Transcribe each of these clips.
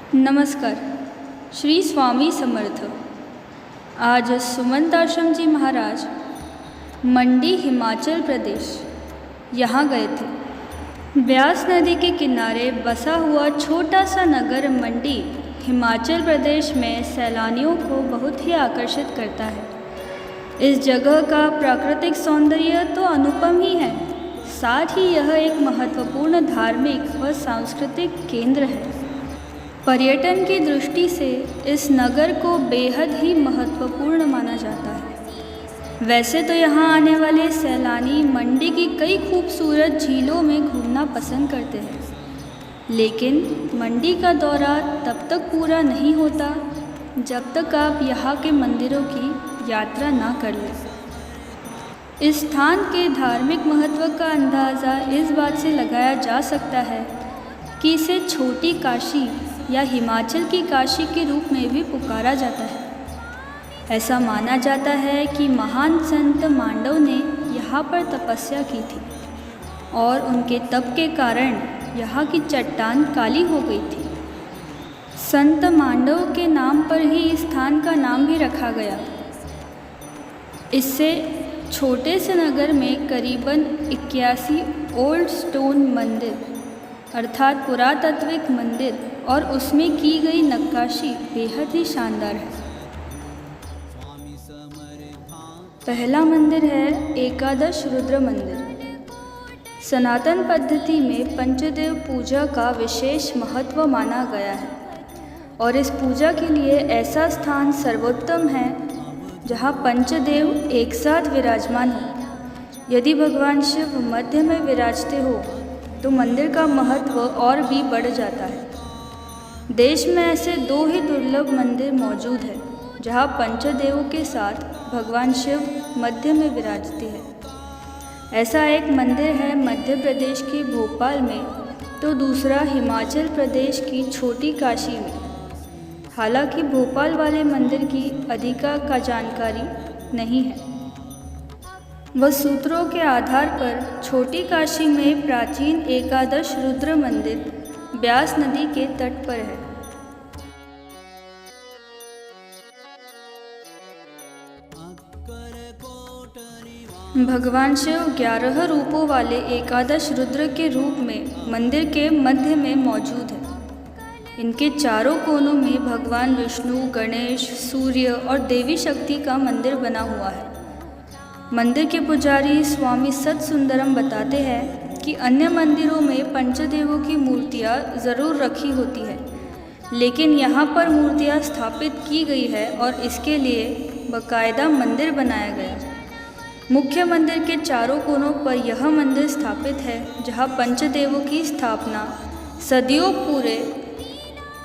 नमस्कार। श्री स्वामी समर्थ। आज सुमंत आश्रम जी महाराज मंडी हिमाचल प्रदेश यहाँ गए थे। ब्यास नदी के किनारे बसा हुआ छोटा सा नगर मंडी हिमाचल प्रदेश में सैलानियों को बहुत ही आकर्षित करता है। इस जगह का प्राकृतिक सौंदर्य तो अनुपम ही है, साथ ही यह एक महत्वपूर्ण धार्मिक व सांस्कृतिक केंद्र है। पर्यटन की दृष्टि से इस नगर को बेहद ही महत्वपूर्ण माना जाता है। वैसे तो यहाँ आने वाले सैलानी मंडी की कई खूबसूरत झीलों में घूमना पसंद करते हैं, लेकिन मंडी का दौरा तब तक पूरा नहीं होता जब तक आप यहाँ के मंदिरों की यात्रा ना कर लें। इस स्थान के धार्मिक महत्व का अंदाज़ा इस बात से लगाया जा सकता है कि इसे छोटी काशी या हिमाचल की काशी के रूप में भी पुकारा जाता है। ऐसा माना जाता है कि महान संत मांडव ने यहाँ पर तपस्या की थी और उनके तप के कारण यहाँ की चट्टान काली हो गई थी। संत मांडव के नाम पर ही इस स्थान का नाम भी रखा गया। इससे छोटे से नगर में करीबन 81 ओल्ड स्टोन मंदिर अर्थात पुरातात्विक मंदिर और उसमें की गई नक्काशी बेहद ही शानदार है। पहला मंदिर है एकादश रुद्र मंदिर। सनातन पद्धति में पंचदेव पूजा का विशेष महत्व माना गया है और इस पूजा के लिए ऐसा स्थान सर्वोत्तम है जहाँ पंचदेव एक साथ विराजमान हो। यदि भगवान शिव मध्य में विराजते हो तो मंदिर का महत्व और भी बढ़ जाता है। देश में ऐसे 2 ही दुर्लभ मंदिर मौजूद हैं जहाँ पंचदेवों के साथ भगवान शिव मध्य में विराजते हैं। ऐसा एक मंदिर है मध्य प्रदेश के भोपाल में, तो दूसरा हिमाचल प्रदेश की छोटी काशी में। हालांकि भोपाल वाले मंदिर की अधिका का जानकारी नहीं है। वह सूत्रों के आधार पर छोटी काशी में प्राचीन एकादश रुद्र मंदिर ब्यास नदी के तट पर है। भगवान शिव 11 रूपों वाले एकादश रुद्र के रूप में मंदिर के मध्य में मौजूद है। इनके चारों कोनों में भगवान विष्णु, गणेश, सूर्य और देवी शक्ति का मंदिर बना हुआ है। मंदिर के पुजारी स्वामी सत्सुंदरम बताते हैं कि अन्य मंदिरों में पंचदेवों की मूर्तियाँ ज़रूर रखी होती है, लेकिन यहाँ पर मूर्तियाँ स्थापित की गई है और इसके लिए बाकायदा मंदिर बनाया गया। मुख्य मंदिर के चारों कोनों पर यह मंदिर स्थापित है जहाँ पंचदेवों की स्थापना सदियों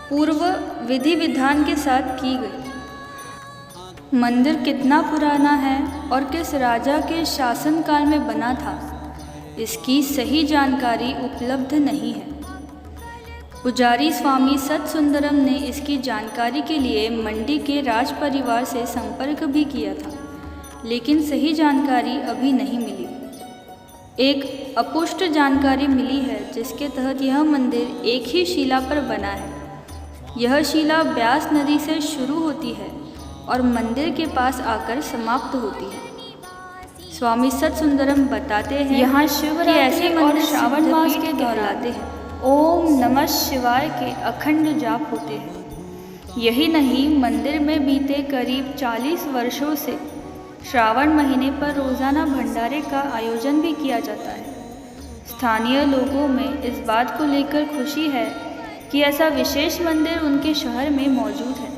पूर्व विधि विधान के साथ की गई। मंदिर कितना पुराना है और किस राजा के शासनकाल में बना था, इसकी सही जानकारी उपलब्ध नहीं है। पुजारी स्वामी सत्सुंदरम ने इसकी जानकारी के लिए मंडी के राज परिवार से संपर्क भी किया था, लेकिन सही जानकारी अभी नहीं मिली। एक अपुष्ट जानकारी मिली है जिसके तहत यह मंदिर एक ही शिला पर बना है। यह शिला ब्यास नदी से शुरू होती है और मंदिर के पास आकर समाप्त होती है। स्वामी सत्सुंदरम बताते हैं यहाँ शिवरात्रि ऐसे और श्रावण मास के दौरान ओम नमः शिवाय के अखंड जाप होते हैं। यही नहीं, मंदिर में बीते करीब 40 वर्षों से श्रावण महीने पर रोज़ाना भंडारे का आयोजन भी किया जाता है। स्थानीय लोगों में इस बात को लेकर खुशी है कि ऐसा विशेष मंदिर उनके शहर में मौजूद है।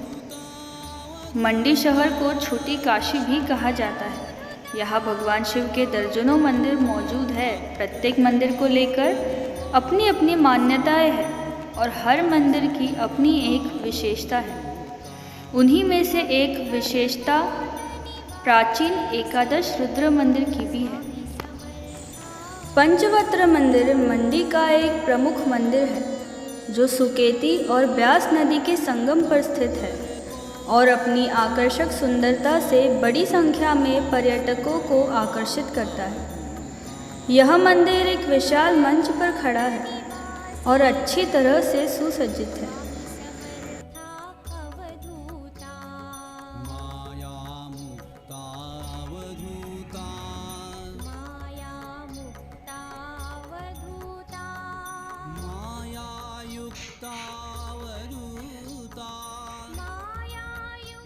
मंडी शहर को छोटी काशी भी कहा जाता है। यहाँ भगवान शिव के दर्जनों मंदिर मौजूद है। प्रत्येक मंदिर को लेकर अपनी अपनी मान्यताएं हैं और हर मंदिर की अपनी एक विशेषता है। उन्हीं में से एक विशेषता प्राचीन एकादश रुद्र मंदिर की भी है। पंचवक्त्र मंदिर मंडी का एक प्रमुख मंदिर है जो सुकेती और ब्यास नदी के संगम पर स्थित है और अपनी आकर्षक सुंदरता से बड़ी संख्या में पर्यटकों को आकर्षित करता है। यह मंदिर एक विशाल मंच पर खड़ा है और अच्छी तरह से सुसज्जित है।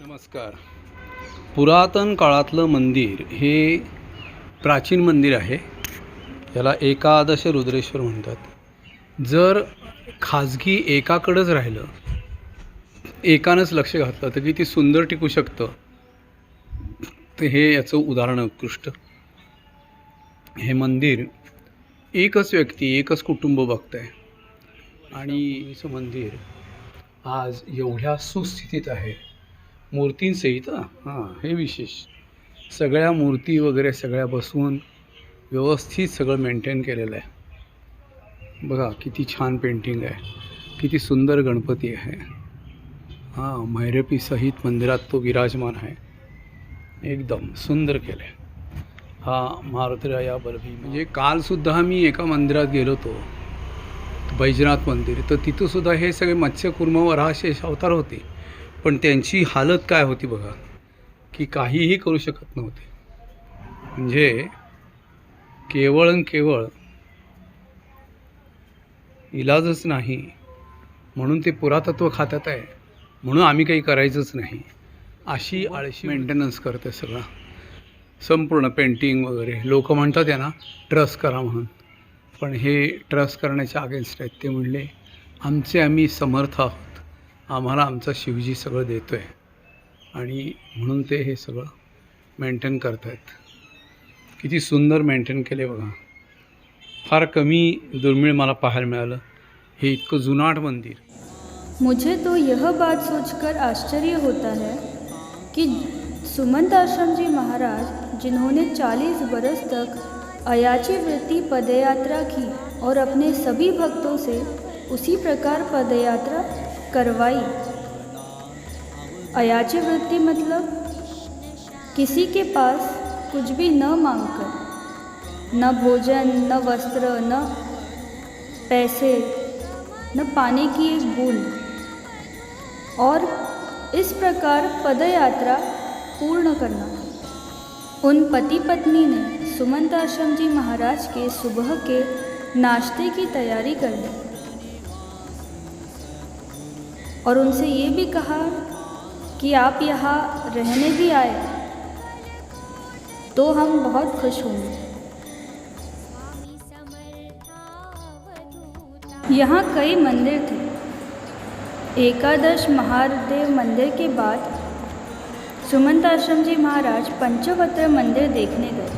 नमस्कार. पुरातन काळातलं मंदिर हे प्राचीन मंदिर आहे. याला एकादश रुद्रेश्वर म्हणतात. जर खाजगी एकाकडंच राहिलं, एकानंच लक्ष घातलं तर किती सुंदर टिकू शकतं, तर हे याचं उदाहरण उत्कृष्ट. हे मंदिर एकच व्यक्ती, एकच कुटुंब बघतं आहे आणि हे मंदिर आज एवढ्या सुस्थितीत आहे मूर्तींसहित. हे विशेष. सगळ्या मूर्ती वगैरे सगळ्या बसवून व्यवस्थित सगळं मेंटेन केलेलं आहे. बघा किती छान पेंटिंग आहे, किती सुंदर गणपती आहे. मैरपीसहित मंदिरात तो विराजमान आहे. एकदम सुंदर केलं आहे. मारुतीराया बलभी. म्हणजे कालसुद्धा मी एका मंदिरात गेलो होतो, बैजनाथ मंदिर. तर तिथंसुद्धा हे सगळे मत्स्यकूर्म वराहशेष अवतार होते. पण त्यांची हालत काय होती बघा, की काहीही करू शकत नव्हते. म्हणजे केवळ इलाजच नाही म्हणून ते पुरातत्व खात्यात आहे, म्हणून आम्ही काही करायचंच नाही अशी आळशी मेंटेनन्स करते सगळं. संपूर्ण पेंटिंग वगैरे. लोक म्हणतात यांना ट्रस्ट करा म्हणून, पण हे ट्रस्ट करण्याच्या अगेन्स्ट आहेत. ते म्हणले आम्ही समर्थ आहोत, आम्हाला आमचा शिवजी सगळं देतो आहे आणि म्हणून ते हे सगळं मेंटेन करत आहेत. किती सुंदर मेंटेन केले बघा. फार कमी दुर्मिळ मला पाहायला मिळालं हे इतकं जुनाट मंदिर. मुझे तो यह बात सोचकर आश्चर्य होता है कि सुमंत आश्रम जी महाराज, जिन्होंने 40 बरस तक अयाची वृत्ति पदयात्रा की और अपने सभी भक्तों से उसी प्रकार पदयात्रा करवाई. अयाची वृत्ति मतलब किसी के पास कुछ भी न मांगकर, न भोजन, न वस्त्र, न पैसे, न पानी की एक बूंद, और इस प्रकार पदयात्रा पूर्ण करना. उन पति पत्नी ने सुमंत आश्रम जी महाराज के सुबह के नाश्ते की तैयारी कर ली और उनसे ये भी कहा कि आप यहाँ रहने भी आए तो हम बहुत खुश होंगे. यहाँ कई मंदिर थे. एकादश महादेव मंदिर के बाद सुमंत आश्रम जी महाराज पंचवक्र मंदिर देखने गए.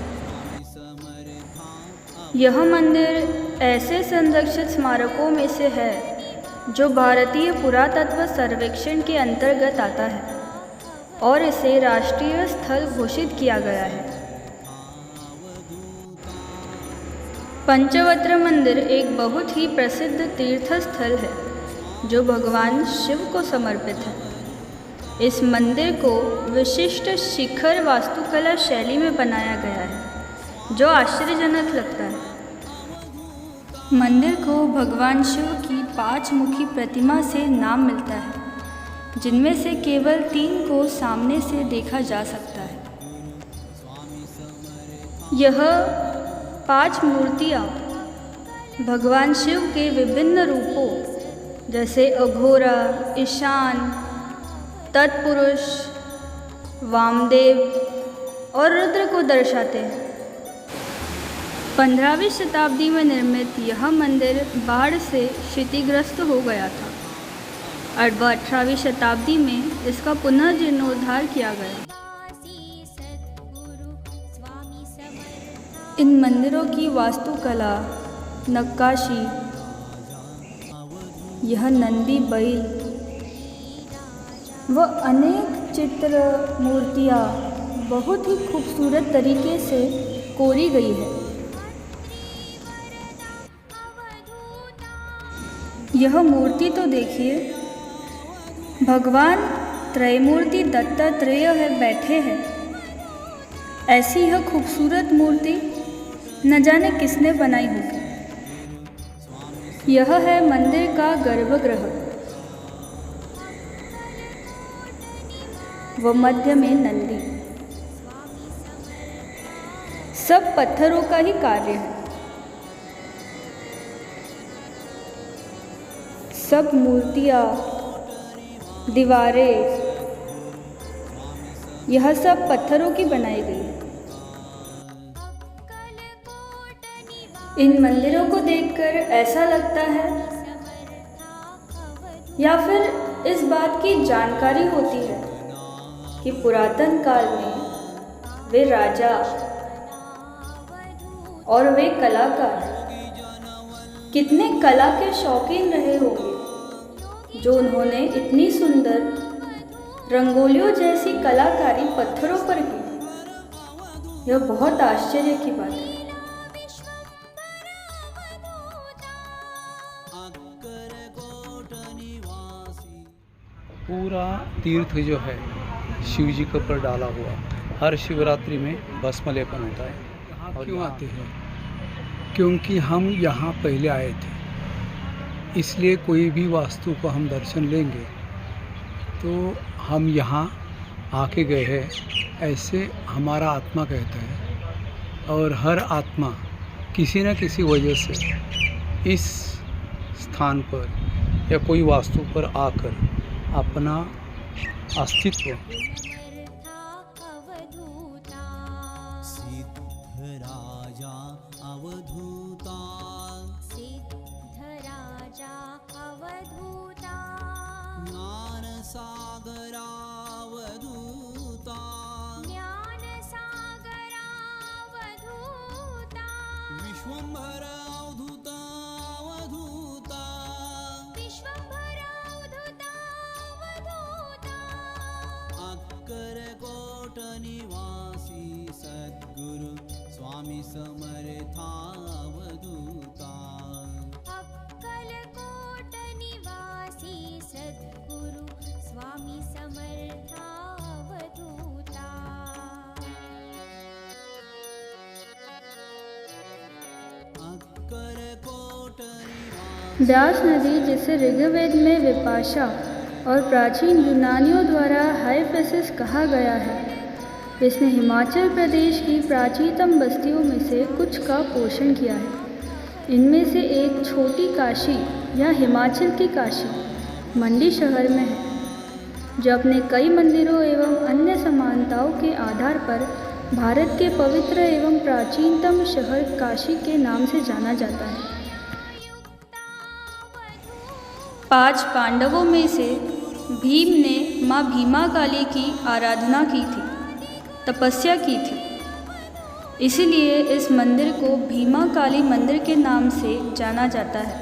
यह मंदिर ऐसे संरक्षित स्मारकों में से है जो भारतीय पुरातत्व सर्वेक्षण के अंतर्गत आता है और इसे राष्ट्रीय स्थल घोषित किया गया है. पंचवक्र मंदिर एक बहुत ही प्रसिद्ध तीर्थ स्थल है जो भगवान शिव को समर्पित है. इस मंदिर को विशिष्ट शिखर वास्तुकला शैली में बनाया गया है जो आश्चर्यजनक लगता है. मंदिर को भगवान शिव की 5 मुखी प्रतिमा से नाम मिलता है, जिनमें से केवल 3 को सामने से देखा जा सकता है. यह 5 मूर्तियाँ भगवान शिव के विभिन्न रूपों जैसे अघोरा, ईशान, तत्पुरुष, वामदेव और रुद्र को दर्शाते हैं. 15वीं शताब्दी में निर्मित यह मंदिर बाढ़ से क्षतिग्रस्त हो गया था और 18वीं शताब्दी में इसका पुनर्जीर्णोद्धार किया गया. इन मंदिरों की वास्तुकला, नक्काशी, यह नंदी बैल व अनेक चित्र मूर्तियाँ बहुत ही खूबसूरत तरीके से कोरी गई है. यह मूर्ति तो देखिए, भगवान त्रयमूर्ति दत्तात्रेय है बैठे हैं. ऐसी यह खूबसूरत मूर्ति न जाने किसने बनाई होगी. यह है मंदिर का गर्भगृह व मध्य में नंदी. सब पत्थरों का ही कार्य है. सब मूर्तियाँ, दीवारें, यह सब पत्थरों की बनाई गई है। इन मंदिरों को देखकर ऐसा लगता है या फिर इस बात की जानकारी होती है कि पुरातन काल में वे राजा और वे कलाकार कितने कला के शौकीन रहे होंगे, जो उन्होंने इतनी सुंदर रंगोलियों जैसी कलाकारी पत्थरों पर की। यह बहुत आश्चर्य की बात है। पूरा तीर्थ जो है शिव जी के ऊपर डाला हुआ, हर शिवरात्रि में भस्म लेपन होता है। और क्यों आते हैं? क्योंकि हम यहाँ पहले आए थे, इसलिए कोई भी वास्तु को हम दर्शन लेंगे तो हम यहाँ आके गए हैं, ऐसे हमारा आत्मा कहता है। और हर आत्मा किसी न किसी वजह से इस स्थान पर या कोई वास्तु पर आकर अपना अस्तित्व अक्कलकोट निवासी सद्गुरु स्वामी समर्था अवधूता। अक्कलकोट निवासी सद्गुरु स्वामी समर्था अवधूता। व्यास नदी, जिसे ऋग्वेद में विपाशा और प्राचीन यूनानियों द्वारा हाइफेसिस कहा गया है, इसने हिमाचल प्रदेश की प्राचीनतम बस्तियों में से कुछ का पोषण किया है। इनमें से एक छोटी काशी या हिमाचल की काशी मंडी शहर में है, जो अपने कई मंदिरों एवं अन्य समानताओं के आधार पर भारत के पवित्र एवं प्राचीनतम शहर काशी के नाम से जाना जाता है। 5 पांडवों में से भीम ने माँ भीमा काली की आराधना की थी, तपस्या की थी। इसलिए इस मंदिर को भीमा काली मंदिर के नाम से जाना जाता है।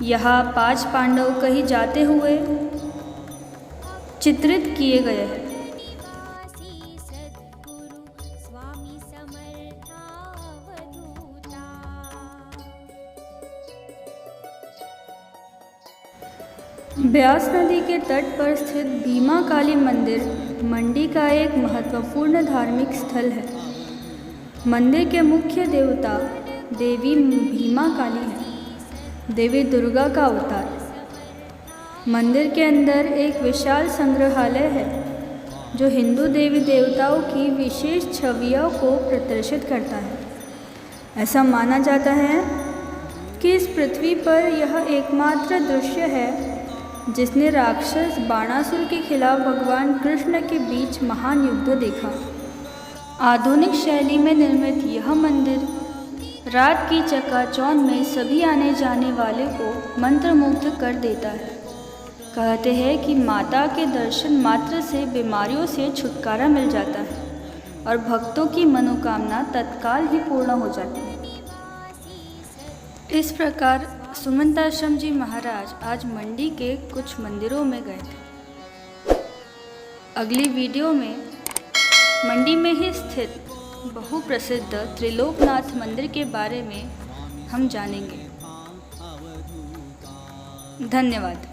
यहाँ 5 पांडव कहीं जाते हुए चित्रित किए गए हैं। ब्यास नदी के तट पर स्थित भीमा काली मंदिर मंडी का एक महत्वपूर्ण धार्मिक स्थल है। मंदिर के मुख्य देवता देवी भीमा काली है, देवी दुर्गा का अवतार। मंदिर के अंदर एक विशाल संग्रहालय है, जो हिंदू देवी देवताओं की विशेष छवियों को प्रदर्शित करता है। ऐसा माना जाता है कि इस पृथ्वी पर यह एकमात्र दृश्य है जिसने राक्षस बाणासुर के खिलाफ भगवान कृष्ण के बीच महान युद्ध देखा। आधुनिक शैली में निर्मित यह मंदिर रात की चकाचौंध में सभी आने जाने वाले को मंत्रमुग्ध कर देता है। कहते हैं कि माता के दर्शन मात्र से बीमारियों से छुटकारा मिल जाता है और भक्तों की मनोकामना तत्काल ही पूर्ण हो जाती है। इस प्रकार सुमंताश्रम जी महाराज आज मंडी के कुछ मंदिरों में गए थे। अगली वीडियो में मंडी में ही स्थित बहुप्रसिद्ध त्रिलोकनाथ मंदिर के बारे में हम जानेंगे। धन्यवाद।